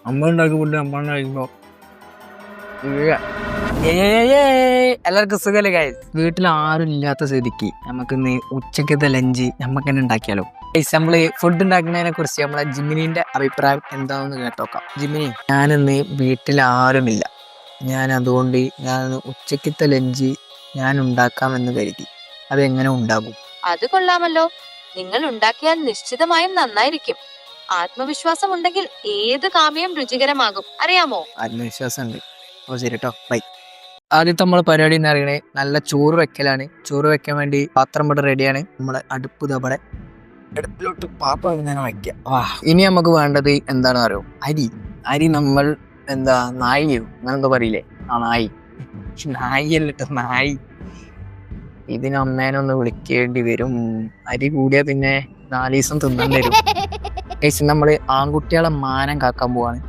അമ്മ ഉണ്ടാക്കി ഫുഡ് അമ്മ കഴിക്കുമ്പോ എല്ലാവർക്കും സുഖല്ലേ ഗൈസ്. വീട്ടിൽ ആരും ഇല്ലാത്ത സ്ഥിതിക്ക് നമുക്ക് ഇന്ന് ഉച്ചക്കത്തെ ലഞ്ച് നമുക്ക് തന്നെ ഉണ്ടാക്കിയാലോ. ഗൈസ്, നമ്മള് ഫുഡ് ഉണ്ടാക്കുന്നതിനെ കുറിച്ച് നമ്മളെ ജിമിനിന്റെ അഭിപ്രായം എന്താണെന്ന് കേട്ടോക്കാം. ജിമിനി, ഞാനിന്ന് വീട്ടിൽ ആരുമില്ല, അതുകൊണ്ട് ഞാൻ ഉച്ചക്കത്തെ ലഞ്ച് ഞാൻ ഉണ്ടാക്കാമെന്ന് കരുതി. അതെങ്ങനെ ഉണ്ടാകും? അത് കൊള്ളാമല്ലോ. നിങ്ങൾ ഉണ്ടാക്കിയാൽ നിശ്ചിതമായും നന്നായിരിക്കും. ആത്മവിശ്വാസം ഉണ്ടെങ്കിൽ ഏത് കാമ്യം രുചികരമാകും, അറിയാമോ? ആത്മവിശ്വാസം ഉണ്ട്. ഓ ശരി കേട്ടോ, ബൈ. ആദ്യത്തെ നമ്മളെ പരിപാടി എന്ന് പറയുന്നത് നല്ല ചോറ് വെക്കലാണ്. ചോറ് വെക്കാൻ വേണ്ടി പാത്രം ഇവിടെ റെഡിയാണ്. നമ്മളെ അടുപ്പ് ഇതവിടെ അടുപ്പിലോട്ട് പാത്രം ഇങ്ങനെ വയ്ക്കാം. ഇനി നമുക്ക് വേണ്ടത് എന്താണെന്ന് അറിയോ? അരി നമ്മൾ നായിയോ അങ്ങനെന്തോ പറയില്ലേ? നായി. ഇതിന് അമ്മേനൊന്ന് വിളിക്കേണ്ടി വരും. അരി കൂടിയാ പിന്നെ 4 ദിവസം തിന്നാൻ വരും. നമ്മള് ആൺകുട്ടികളെ മാനം കാക്കാൻ പോവാണ്.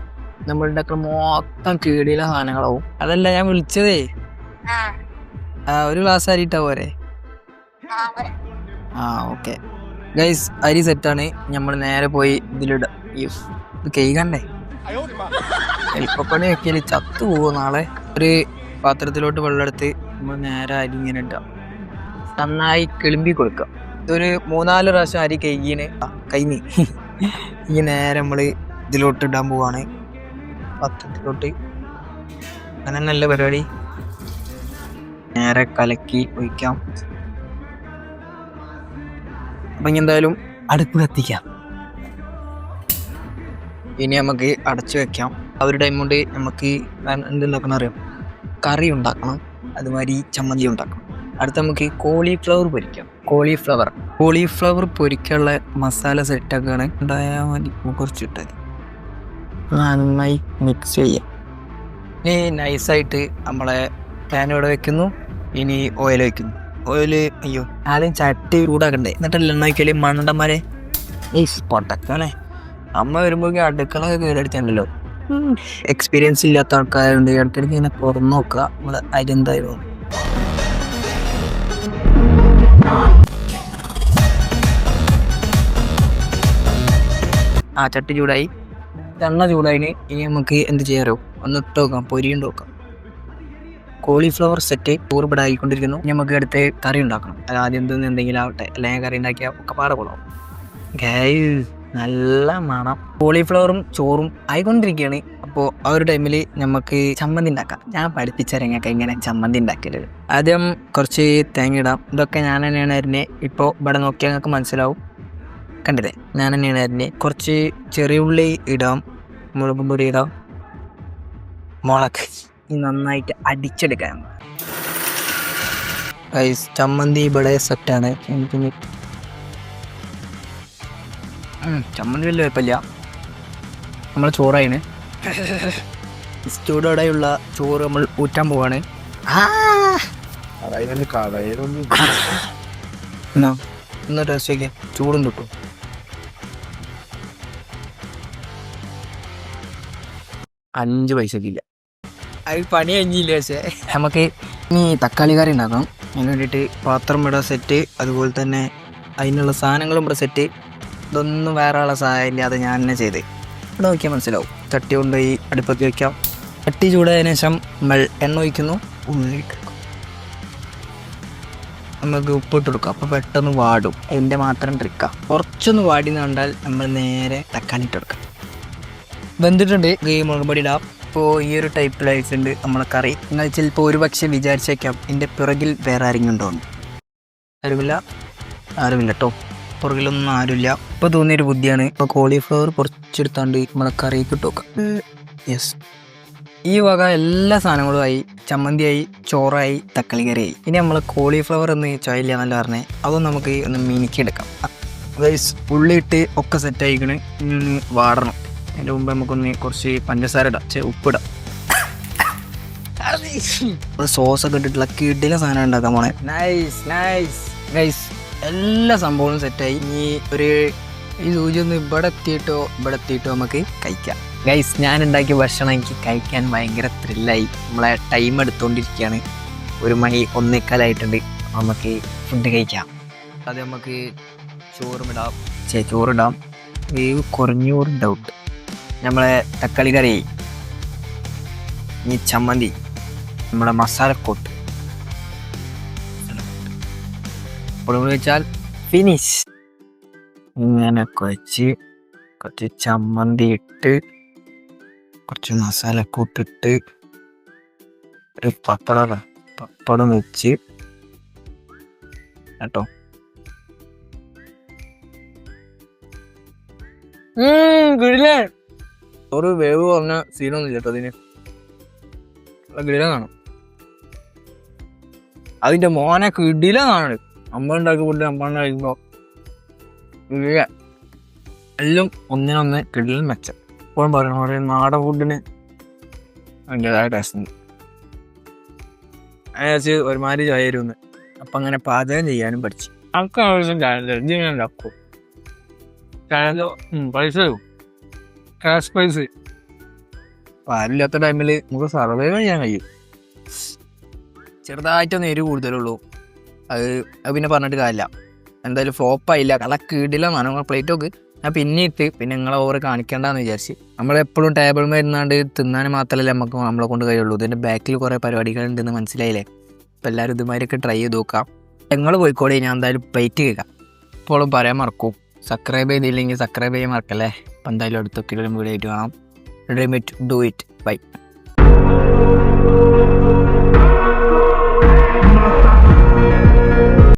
നമ്മളുടെ മൊത്തം കീടിയിലെ സാധനങ്ങളാവും. അതല്ല ഞാൻ വിളിച്ചതേ, ഒരു ഗ്ലാസ് അരി ഇട്ടാ പോരെ? ഓക്കെ ഗൈസ്, അരി സെറ്റാണ്. നമ്മൾ നേരെ പോയി ഇതിലിടാം. ഇത് കൈകണ്ടേ? എളുപ്പപ്പണി വെക്കല് ചത്തു പോവും നാളെ. ഒരു പാത്രത്തിലോട്ട് വെള്ളമെടുത്ത് നമ്മൾ നേരെ അരി ഇങ്ങനെ ഇട്ടാം. നന്നായി കിളുമ്പി കൊടുക്കാം. ഇതൊരു 3-4 പ്രാവശ്യം അരി കഴിഞ്ഞ് ഈ നേരെ നമ്മള് ഇതിലോട്ട് ഇടാൻ പോവാണ്, പാത്രത്തിലോട്ട്. അങ്ങനെ നല്ല പരിപാടി. നേരെ കലക്കി ഒഴിക്കാം. അപ്പൊ ഇനി എന്തായാലും അടുപ്പ് കത്തിക്കാം. ഇനി നമുക്ക് അടച്ചു വെക്കാം. ആ ഒരു ടൈം കൊണ്ട് നമുക്ക് എന്തുണ്ടാക്കണം അറിയാം? കറി ഉണ്ടാക്കണം, അതുമാതിരി ചമ്മന്തി ഉണ്ടാക്കണം. അടുത്ത നമുക്ക് കോളിഫ്ലവർ പൊരിക്കാം. കോളിഫ്ലവർ പൊരിക്കാനുള്ള മസാല സെറ്റാക്കാണ്. ഉണ്ടായാൽ മതി, കുറച്ചിട്ട് നന്നായി മിക്സ് ചെയ്യാം. ഇനി നൈസായിട്ട് നമ്മളെ പാൻ ഇവിടെ വെക്കുന്നു. ഇനി ഓയിൽ വയ്ക്കുന്നു. ആദ്യം ചട്ടി ചൂടാക്കണ്ടേ, എന്നിട്ടല്ല എണ്ണ വയ്ക്കല് മണ്ടന്മാരെ. പൊട്ടക്കാണേ, അമ്മ വരുമ്പോഴേക്കും അടുക്കള കയറിയടിച്ചാണല്ലോ. എക്സ്പീരിയൻസ് ഇല്ലാത്ത ആൾക്കാരുണ്ട്. ഇടയ്ക്കിടയ്ക്ക് ഇങ്ങനെ തുറന്നു നോക്കുക നമ്മളെ അരി എന്തായാലും. ചട്ടി ചൂടായി, എണ്ണ ചൂടായിന്. ഇനി നമുക്ക് എന്ത് ചെയ്യാറോ, ഒന്ന് ഇട്ട് നോക്കാം, പൊരിയുണ്ട് നോക്കാം. കോളിഫ്ലവർ സെറ്റ് ചോറ് ആയിക്കൊണ്ടിരിക്കുന്നു. ഇനി നമുക്ക് അടുത്ത് കറി ഉണ്ടാക്കണം. അത് ആദ്യം എന്തെങ്കിലും ആവട്ടെ, അല്ലെങ്കിൽ കറി ഉണ്ടാക്കിയാൽ ഒക്കെ പാടെ കൊള്ളാം. നല്ല മണം. കോളിഫ്ലവറും ചോറും ആയിക്കൊണ്ടിരിക്കുകയാണ്. അപ്പോൾ ആ ഒരു ടൈമിൽ നമുക്ക് ചമ്മന്തി ഉണ്ടാക്കാം. ഞാൻ പഠിപ്പിച്ചറിഞ്ഞൊക്കെ ഇങ്ങനെ ചമ്മന്തി ഉണ്ടാക്കരുത്. ആദ്യം കുറച്ച് തേങ്ങ ഇടാം. ഇതൊക്കെ ഞാൻ തന്നെയാണ് അരിഞ്ഞ്. ഇപ്പോൾ ഇവിടെ നോക്കിയാൽ നിങ്ങൾക്ക് മനസ്സിലാവും, കണ്ടില്ലേ? ഞാൻ തന്നെയാണ് അരിഞ്ഞ്. കുറച്ച് ചെറിയ ഉള്ളി ഇടാം, മുളകും പൊടി ഇടാം, മുളക് നന്നായിട്ട് അടിച്ചെടുക്കാം. ചമ്മന്തി ഇവിടെ സെറ്റാണ്. ചമ്മന്തി വലിയ കുഴപ്പമില്ല. നമ്മളെ ചോറായിന്. ചൂടോടെയുള്ള ചോറ് നമ്മൾ ഊറ്റാൻ പോവാണ്. ഒന്ന് ടേസ്റ്റ് ഒക്കെ ചൂടും കിട്ടും. $5 പൈസക്കില്ല. അത് പണി കഴിഞ്ഞില്ല. പക്ഷേ നമുക്ക് ഇനി തക്കാളി കറി ഉണ്ടാക്കണം. അതിന് വേണ്ടിയിട്ട് പാത്രം ഇവിടെ സെറ്റ്, അതുപോലെ തന്നെ അതിനുള്ള സാധനങ്ങളും ഇവിടെ സെറ്റ്. ഇതൊന്നും വേറെ ആളെ സഹായം ഇല്ലാതെ ഞാൻ തന്നെ ചെയ്ത്. ഇവിടെ നോക്കിയാൽ മനസ്സിലാവും. ചട്ടി കൊണ്ടുപോയി അടുപ്പൊക്കെ വയ്ക്കാം. ചട്ടി ചൂടായതിനു ശേഷം നമ്മൾ എണ്ണ ഒഴിക്കുന്നു. നമുക്ക് ഉപ്പിട്ട് കൊടുക്കാം. അപ്പോൾ പെട്ടെന്ന് വാടും. അതിൻ്റെ മാത്രം ട്രിക്കാം. കുറച്ചൊന്ന് വാടി കണ്ടാൽ നമ്മൾ നേരെ തക്കാളി ഇട്ട് കൊടുക്കാം. വെന്തിട്ടുണ്ട്. മുളക് പൊടി ഇടാം. ഇപ്പോൾ ഈ ഒരു ടൈപ്പിലായിട്ടുണ്ട് നമ്മളെ കറി. നിങ്ങൾ ചിലപ്പോൾ ഒരു പക്ഷേ വിചാരിച്ചേക്കാം എൻ്റെ പിറകിൽ വേറെ ആരെങ്കിലും ഉണ്ടോന്ന്. ആരുമില്ല കേട്ടോ, പുറകിലൊന്നും ആരുമില്ല. ഇപ്പോൾ തോന്നിയൊരു ബുദ്ധിയാണ്. ഇപ്പോൾ കോളിഫ്ലവർ കുറച്ചെടുത്താണ്ട് നമ്മളെ കറിക്ക് ഇട്ട് നോക്കാം. യെസ്, ഈ വക എല്ലാ സാധനങ്ങളും ആയി. ചമ്മന്തിയായി, ചോറായി, തക്കാളി കറിയായി. ഇനി നമ്മൾ കോളിഫ്ലവർ ഒന്ന് ചോയില്ല എന്നല്ല പറഞ്ഞേ, അതൊന്നും നമുക്ക് ഒന്ന് മിനുക്കിയെടുക്കാം. ഉള്ളിയിട്ട് ഒക്കെ സെറ്റായിക്കണ്. ഇനി ഒന്ന് വാടണം. അതിൻ്റെ മുമ്പ് നമുക്കൊന്ന് കുറച്ച് പഞ്ചസാര ഇടാം, ഉപ്പിടാം. സോസൊക്കെ ഇട്ടിട്ടുള്ള കിടില സാധനം ഉണ്ടാക്കാൻ പോണേ. നൈസ്. എല്ലാ സംഭവവും സെറ്റായി. ഇനി ഈ സൂചി ഒന്ന് ഇവിടെ എത്തിയിട്ടോ നമുക്ക് കഴിക്കാം. ഗൈസ്, ഞാൻ ഉണ്ടാക്കിയ ഭക്ഷണം എനിക്ക് കഴിക്കാൻ ഭയങ്കര ത്രില്ലായി. നമ്മളെ ടൈം എടുത്തുകൊണ്ടിരിക്കുകയാണ്. 1 മണി 1:15 നമുക്ക് ഫുഡ് കഴിക്കാം. അത് നമുക്ക് ചോറിടാം. Wave കുറഞ്ഞോറും doubt. നമ്മളെ തക്കാളി കറി, ഈ ചമ്മന്തി, നമ്മുടെ മസാലക്കൂട്ട് ഇപ്പോൾ വെച്ചാൽ ഫിനിഷ്. ഇങ്ങനെ കുഴച്ച് കുറച്ച് ചമ്മന്തി ഇട്ട് കുറച്ച് മസാലക്കൂട്ടിട്ട് ഒരു പപ്പടം വെച്ച് കേട്ടോ. ഒരു വേവ് പറഞ്ഞ സീനൊന്നും ഇല്ല കേട്ടോ. അതിന് കിടില കാണും. അതിന്റെ മോനെ കിടില കാണും. അമ്മ ഉണ്ടാക്കി ഫുഡ് അമ്മ കഴിക്കുമ്പോ എല്ലാം ഒന്നിനൊന്ന് കിടിലും മെച്ചം. എപ്പോഴും പറയണ പോലെ നാടൻ ഫുഡിന് അതിൻ്റെതായ ടേസ്റ്റ് ഉണ്ട്. അതിനകത്ത് ഒരുമാതിരി ചായരുന്ന് അപ്പം അങ്ങനെ പാചകം ചെയ്യാനും പഠിച്ചു. ആൾക്കാർ ആവശ്യം ചായ ഉണ്ടാക്കും. പൈസ ക്യാഷ് പൈസ പാലില്ലാത്ത ടൈമിൽ നമുക്ക് സർവൈവ് ചെയ്യാൻ കഴിയും. ചെറുതായിട്ടൊന്നും എരിവ് കൂടുതലുള്ളൂ. അത് പിന്നെ പറഞ്ഞിട്ട് കാര്യമില്ല. എന്തായാലും ഫ്ലോപ്പായില്ല. കീടില്ല നമ്മൾ പ്ലേറ്റ് നോക്ക്. ഞാൻ പിന്നെ ഇട്ട് പിന്നെ നിങ്ങളെ ഓവർ കാണിക്കേണ്ടെന്ന് വിചാരിച്ച്. നമ്മളെപ്പോഴും ടേബിൾ മരുന്നാണ്ട് തിന്നാൻ മാത്രമല്ല നമുക്ക് നമ്മളെ കൊണ്ട് കഴിയുള്ളൂ. ഇതിൻ്റെ ബാക്കിൽ കുറേ പരിപാടികളുണ്ടെന്ന് മനസ്സിലായില്ലേ? അപ്പോൾ എല്ലാവരും ഇതുമാതിരിയൊക്കെ ട്രൈ ചെയ്ത് നോക്കാം. നിങ്ങൾ പോയിക്കോളി, ഞാൻ എന്തായാലും പ്ലേറ്റ് കേൾക്കാം. എപ്പോഴും പറയാൻ മറക്കും, സബ്സ്ക്രൈബ് ചെയ്തില്ലെങ്കിൽ സബ്സ്ക്രൈബ് ചെയ്യാൻ മറക്കല്ലേ. അപ്പം എന്തായാലും അടുത്തൊക്കെ വീഡിയോ ആയിട്ട് കാണാം. Do it. ബൈ.